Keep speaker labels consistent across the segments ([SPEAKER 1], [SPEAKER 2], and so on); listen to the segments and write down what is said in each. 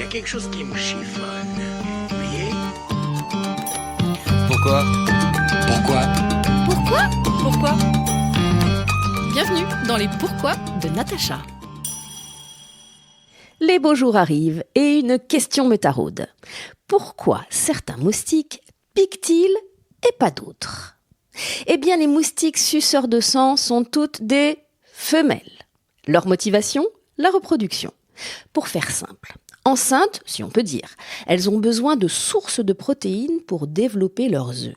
[SPEAKER 1] y a quelque chose qui me chiffonne. Vous voyez?
[SPEAKER 2] Pourquoi?
[SPEAKER 3] Pourquoi? Bienvenue dans les Pourquoi de Natacha.
[SPEAKER 4] Les beaux jours arrivent et une question me taraude. Pourquoi certains moustiques piquent-ils et pas d'autres? Eh bien, les moustiques suceurs de sang sont toutes des femelles. Leur motivation? La reproduction. Pour faire simple, enceintes, si on peut dire, elles ont besoin de sources de protéines pour développer leurs œufs.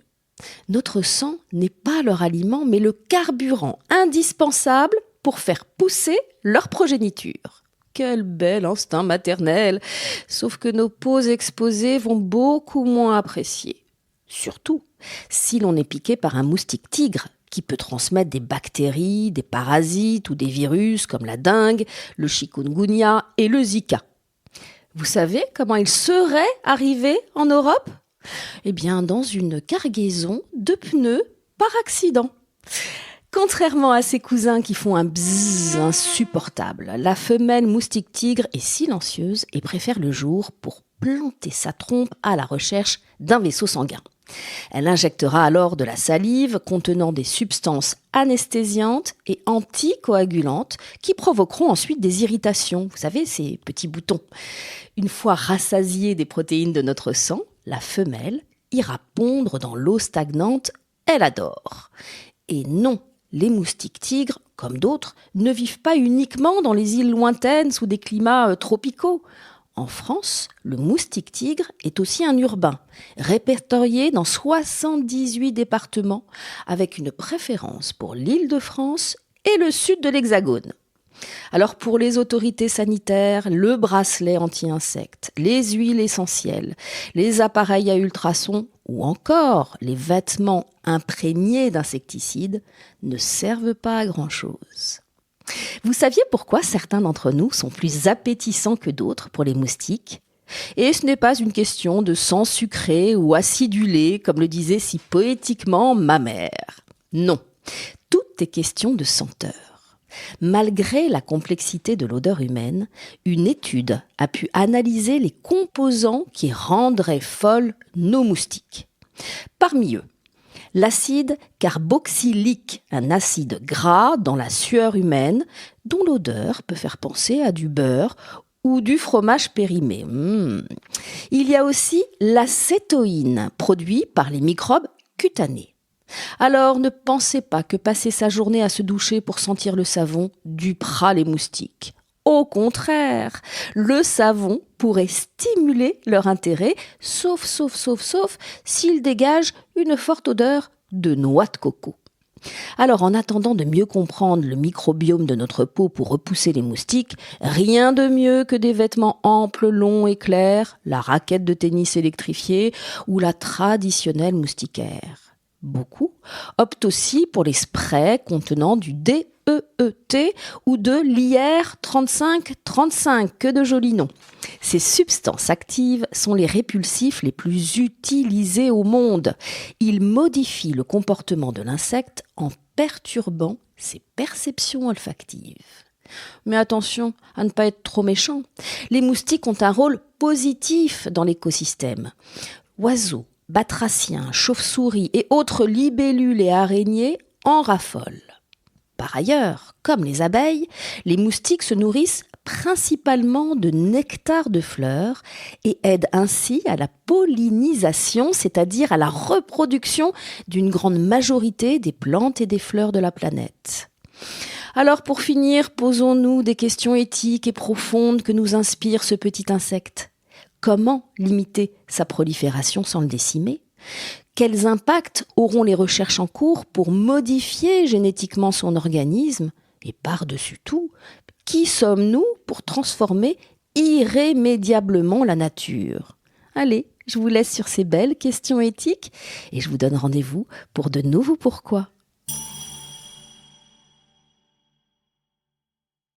[SPEAKER 4] Notre sang n'est pas leur aliment, mais le carburant indispensable pour faire pousser leur progéniture. Quel bel instinct maternel! Sauf que nos peaux exposées vont beaucoup moins apprécier. Surtout si l'on est piqué par un moustique tigre, qui peut transmettre des bactéries, des parasites ou des virus comme la dengue, le chikungunya et le Zika. Vous savez comment il serait arrivé en Europe? Eh bien, dans une cargaison de pneus par accident. Contrairement à ses cousins qui font un bzzz insupportable, la femelle moustique tigre est silencieuse et préfère le jour pour planter sa trompe à la recherche d'un vaisseau sanguin. Elle injectera alors de la salive contenant des substances anesthésiantes et anticoagulantes qui provoqueront ensuite des irritations. Vous savez, ces petits boutons. Une fois rassasiée des protéines de notre sang, la femelle ira pondre dans l'eau stagnante. Elle adore. Et non, les moustiques tigres, comme d'autres, ne vivent pas uniquement dans les îles lointaines sous des climats tropicaux. En France, le moustique tigre est aussi un urbain, répertorié dans 78 départements, avec une préférence pour l'Île-de-France et le sud de l'Hexagone. Alors pour les autorités sanitaires, le bracelet anti-insectes, les huiles essentielles, les appareils à ultrasons ou encore les vêtements imprégnés d'insecticides ne servent pas à grand-chose. Vous saviez pourquoi certains d'entre nous sont plus appétissants que d'autres pour les moustiques? Et ce n'est pas une question de sang sucré ou acidulé, comme le disait si poétiquement ma mère. Non, tout est question de senteur. Malgré la complexité de l'odeur humaine, une étude a pu analyser les composants qui rendraient folles nos moustiques. Parmi eux, l'acide carboxylique, un acide gras dans la sueur humaine, dont l'odeur peut faire penser à du beurre ou du fromage périmé. Il y a aussi l'acétoïne, produit par les microbes cutanés. Alors ne pensez pas que passer sa journée à se doucher pour sentir le savon dupera les moustiques. Au contraire, le savon pourrait stimuler leur intérêt, sauf s'il dégage une forte odeur de noix de coco. Alors, en attendant de mieux comprendre le microbiome de notre peau pour repousser les moustiques, rien de mieux que des vêtements amples, longs et clairs, la raquette de tennis électrifiée ou la traditionnelle moustiquaire. Beaucoup optent aussi pour les sprays contenant du DEET ou de l'IR3535, que de jolis noms. Ces substances actives sont les répulsifs les plus utilisés au monde. Ils modifient le comportement de l'insecte en perturbant ses perceptions olfactives. Mais attention à ne pas être trop méchant. Les moustiques ont un rôle positif dans l'écosystème. Oiseaux, batraciens, chauves-souris et autres libellules et araignées en raffolent. Par ailleurs, comme les abeilles, les moustiques se nourrissent principalement de nectar de fleurs et aident ainsi à la pollinisation, c'est-à-dire à la reproduction d'une grande majorité des plantes et des fleurs de la planète. Alors pour finir, posons-nous des questions éthiques et profondes que nous inspire ce petit insecte. Comment limiter sa prolifération sans le décimer ? Quels impacts auront les recherches en cours pour modifier génétiquement son organisme ? Et par-dessus tout, qui sommes-nous pour transformer irrémédiablement la nature ? Allez, je vous laisse sur ces belles questions éthiques et je vous donne rendez-vous pour de nouveaux pourquoi.